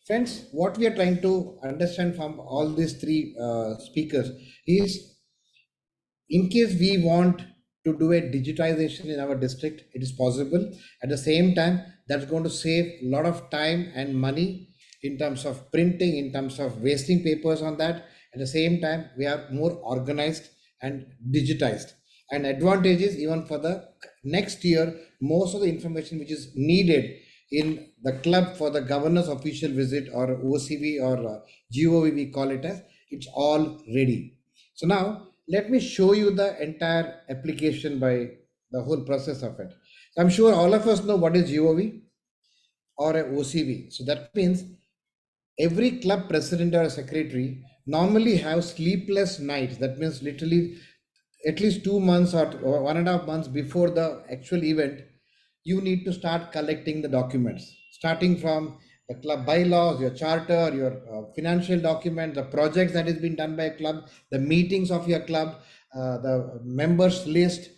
friends, what we are trying to understand from all these three speakers is, in case we want to do a digitization in our district, it is possible. At the same time, that's going to save a lot of time and money in terms of printing, in terms of wasting papers on that. At the same time, we are more organized and digitized. And advantages even for the next year, most of the information which is needed in the club for the governor's official visit or OCV or GOV, we call it as, it's all ready. So now let me show you the entire application by the whole process of it. So I'm sure all of us know what is GOV or a OCV. So that means every club president or secretary normally have sleepless nights. That means literally at least 2 months or 1.5 months before the actual event, you need to start collecting the documents, starting from the club bylaws, your charter, your financial document, the projects that is being done by a club, the meetings of your club, the members list,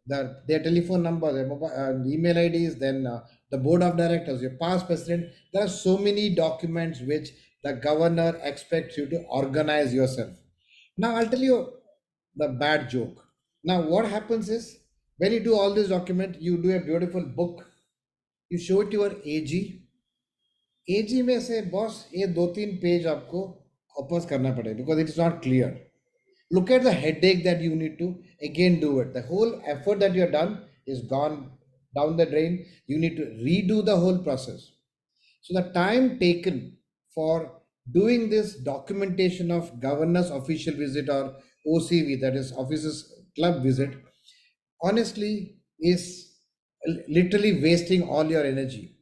their telephone number, their mobile, email IDs, then the board of directors, your past president. There are so many documents which the governor expects you to organize yourself. Now I'll tell you the bad joke. Now what happens is, when you do all these documents, you do a beautiful book, you show it to your AG. AG में से boss ये 2-3 page आपको वापस करना पड़ेगा because it is not clear. Look at the headache that you need to again do it. The whole effort that you have done is gone down the drain. You need to redo the whole process. So the time taken for doing this documentation of governor's official visit or OCV, that is officers club visit, honestly is literally wasting all your energy.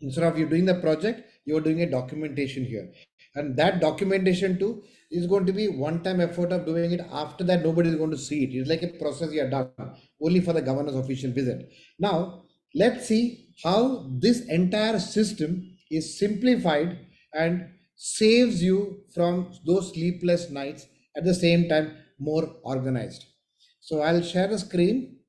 Instead of you doing the project, you're doing a documentation here, and that documentation too is going to be one time effort of doing it. After that, nobody is going to see it. It's like a process you are done only for the governor's official visit. Now let's see how this entire system is simplified and saves you from those sleepless nights, at the same time more organized. So I'll share a screen.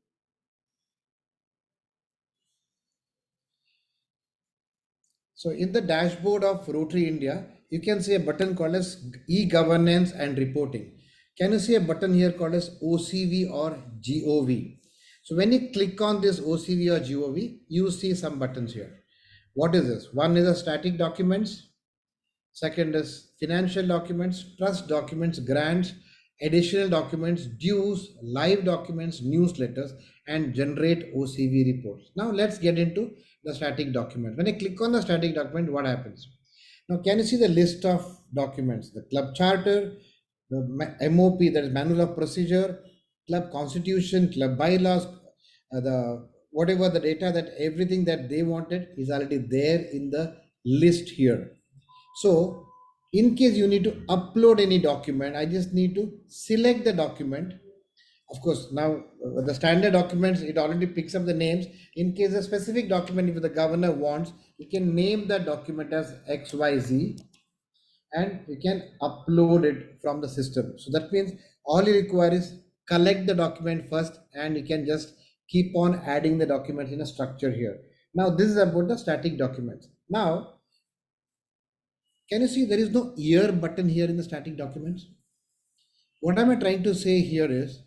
So in the dashboard of Rotary India, you can see a button called as e-governance and reporting. Can you see a button here called as OCV or GOV? So when you click on this OCV or GOV, you see some buttons here. What is this? One is a static documents. Second is financial documents, trust documents, grants, additional documents, dues, live documents, newsletters, and generate OCV reports. Now let's get into the static document. When I click on the static document, what happens? Now can you see the list of documents? The club charter, the MOP, that is manual of procedure, club constitution, club bylaws, the whatever the data, that everything that they wanted is already there in the list here. So in case you need to upload any document, I just need to select the document. Of course, now the standard documents, it already picks up the names. In case a specific document, if the governor wants, you can name that document as XYZ and you can upload it from the system. So that means all you require is collect the document first, and you can just keep on adding the documents in a structure here. Now this is about the static documents. Now can you see there is no year button here in the static documents? What am I trying to say here is,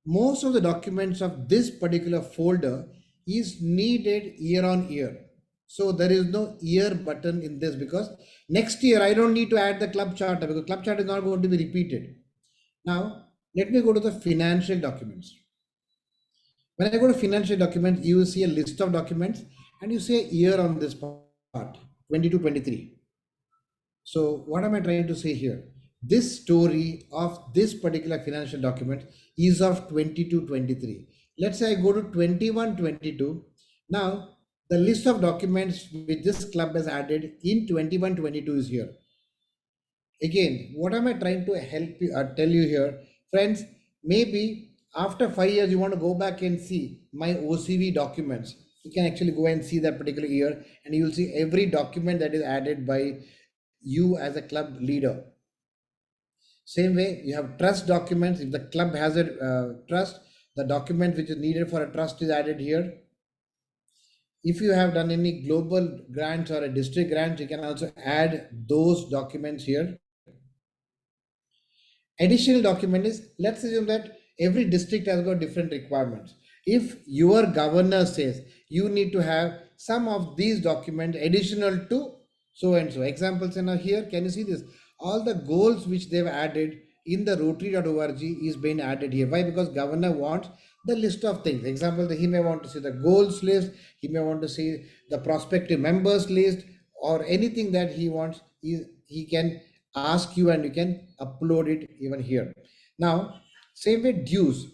most of the documents of this particular folder is needed year on year. So there is no year button in this, because next year I don't need to add the club charter, because club charter is not going to be repeated. Now let me go to the financial documents. When I go to financial documents, you will see a list of documents and you see a year on this part, 22-23. So what am I trying to say here? This story of this particular financial document is of 22-23. Let's say I go to 21-22. Now the list of documents which this club has added in 21-22 is here. Again, what am I trying to help you tell you here, friends? Maybe after 5 years you want to go back and see my OCV documents. You can actually go and see that particular year, and you will see every document that is added by you as a club leader. Same way, you have trust documents. If the club has a trust, the document which is needed for a trust is added here. if you have done any global grants or a district grant, you can also add those documents here. Additional document is, let's assume that every district has got different requirements. If your governor says you need to have some of these documents additional to so and so, examples in here, can you see this? All the goals which they've added in the rotary.org is being added here. Why? Because governor wants the list of things. Example, he may want to see the goals list, he may want to see the prospective members list, or anything that he wants, he can ask you and you can upload it even here. Now, same way dues,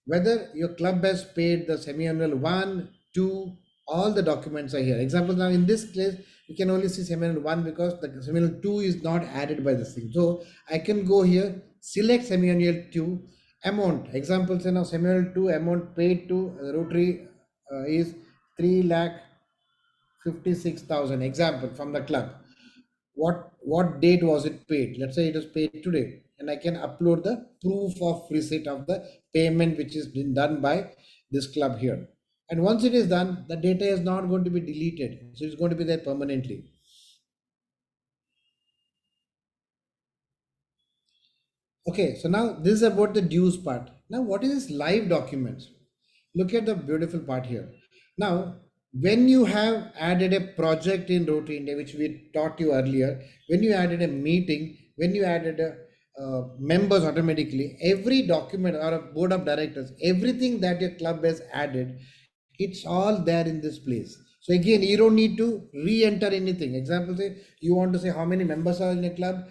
whether your club has paid the semi-annual 1, 2, all the documents are here. Example, now in this case, you can only see semi-annual 1 because the semi-annual 2 is not added by this thing. So I can go here, select semi-annual 2, amount. Example, say now semi-annual 2 amount paid to Rotary is 3,56,000. Example from the club, what date was it paid? Let's say it is paid today, and I can upload the proof of receipt of the payment which is been done by this club here. And once it is done, the data is not going to be deleted, so it's going to be there permanently. Okay, so now this is about the dues part. Now, what is this live documents? Look at the beautiful part here. Now, when you have added a project in Rotary India, which we taught you earlier, when you added a meeting, when you added a members automatically, every document or a board of directors, everything that your club has added, it's all there in this place. So again, you don't need to re-enter anything. Example, say you want to say how many members are in a club,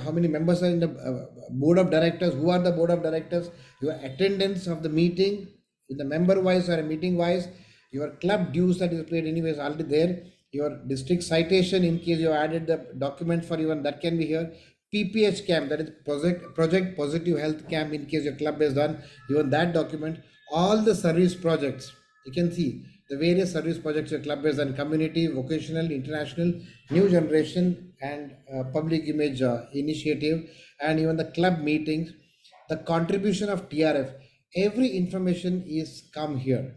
how many members are in the board of directors, who are the board of directors, your attendance of the meeting, in the member wise or a meeting wise, your club dues that is paid anyways already there, your district citation in case you added the document for even that can be here, PPH camp, that is project positive health camp, in case your club has done even that document, all the service projects. You can see the various service projects your club has done: community, vocational, international, new generation, and public image initiative, and even the club meetings, the contribution of TRF. Every information is come here,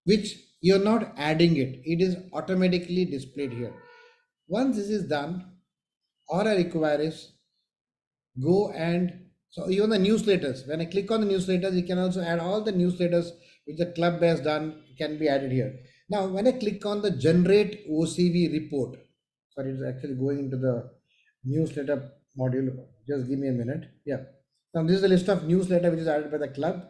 which you're not adding it. It is automatically displayed here. Once this is done, all I require is go and so even the newsletters, when I click on the newsletters, you can also add all the newsletters which the club has done can be added here. Now when I click on the generate OCV report, sorry, it's actually going into the newsletter module, just give me a minute. Yeah, now this is the list of newsletter which is added by the club.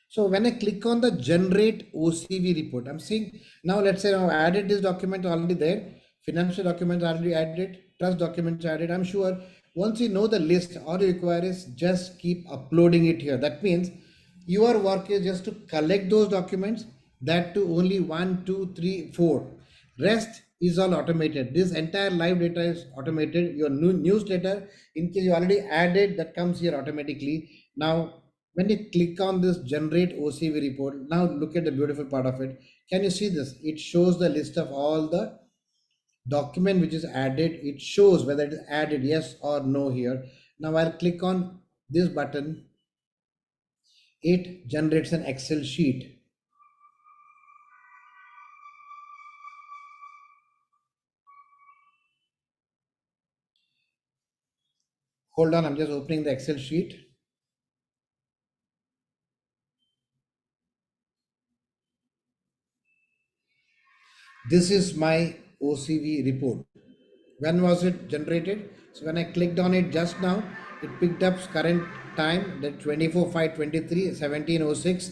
So when I click on the generate OCV report, I'm saying now let's say I've added this document already there, financial documents already added, trust documents added. I'm sure once you know the list, all you require is just keep uploading it here. That means your work is just to collect those documents, that to only 1, 2, 3, 4. Rest is all automated. This entire live data is automated. Your new newsletter, in case you already added, that comes here automatically. Now when you click on this generate OCV report, now look at the beautiful part of it. Can you see this? It shows the list of all the document which is added. It shows whether it is added yes or no here. Now I'll click on this button. It generates an Excel sheet. Hold on, I'm just opening the Excel sheet. This is my OCV report. When was it generated? So when I clicked on it just now, it picked up current time, that 24/5/23, 17:06,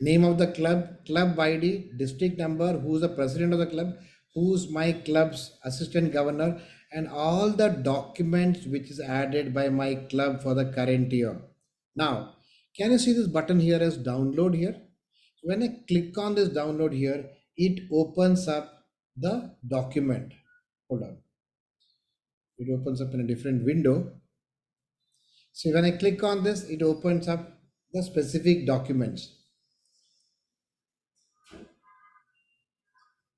name of the club, club ID, district number, who's the president of the club, who's my club's assistant governor, and all the documents which is added by my club for the current year. Now, can you see this button here as download here? When I click on this download here, it opens up the document. Hold on. It opens up in a different window. So when I click on this, it opens up the specific documents.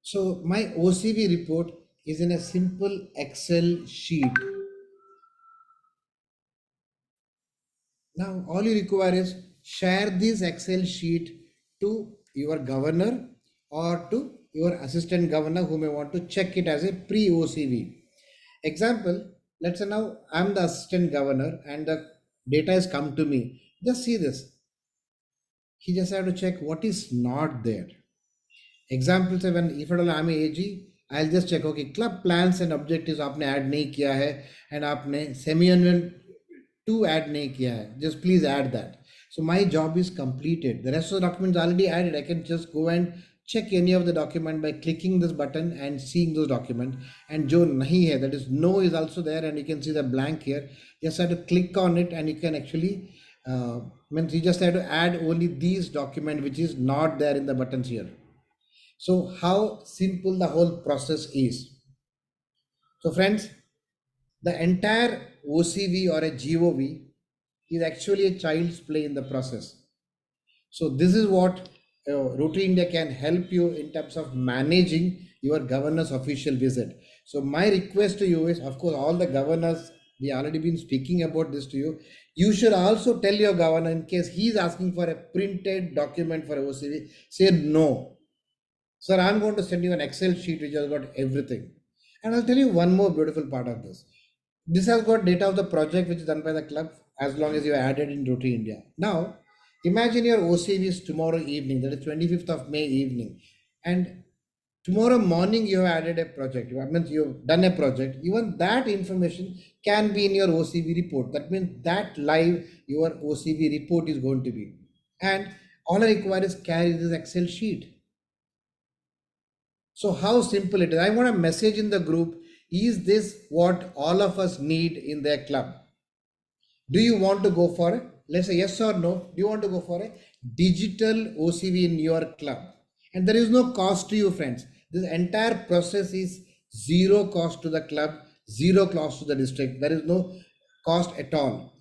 So my OCV report is in a simple Excel sheet. Now, all you require is share this Excel sheet to your governor or to your assistant governor who may want to check it as a pre-OCV. Example, let's say now I'm the assistant governor and the data has come to me. Just see this. He just have to check what is not there. Example से when if at all I'm a AG, I'll just check okay club plans and objectives आपने add नहीं किया है and आपने semi annual 2 add नहीं किया है, just please add that. So my job is completed. The rest of the documents already added. I can just go and check any of the document by clicking this button and seeing those document. And जो नहीं है, that is no is also there, and you can see the blank here. Just have to click on it and you can actually means you just have to add only these document which is not there in the buttons here. So how simple the whole process is. So friends, the entire OCV or a GOV is actually a child's play in the process. So this is what Rotary India can help you in terms of managing your governor's official visit. So my request to you is, of course, all the governors, we already been speaking about this to you. You should also tell your governor in case he's asking for a printed document for OCV, say no. Sir, I'm going to send you an Excel sheet which has got everything. And I'll tell you one more beautiful part of this. This has got data of the project which is done by the club as long as you added in Rotary India. Now, imagine your OCV is tomorrow evening, that is 25th of May evening. And tomorrow morning you have added a project. That means you've done a project. Even that information can be in your OCV report. That means that live your OCV report is going to be. And all I require is carry this Excel sheet. So how simple it is. I want a message in the group. Is this what all of us need in their club? Do you want to go for it? Let's say yes or no. Do you want to go for a digital OCV in your club? And there is no cost to you, friends. This entire process is zero cost to the club, zero cost to the district. There is no cost at all.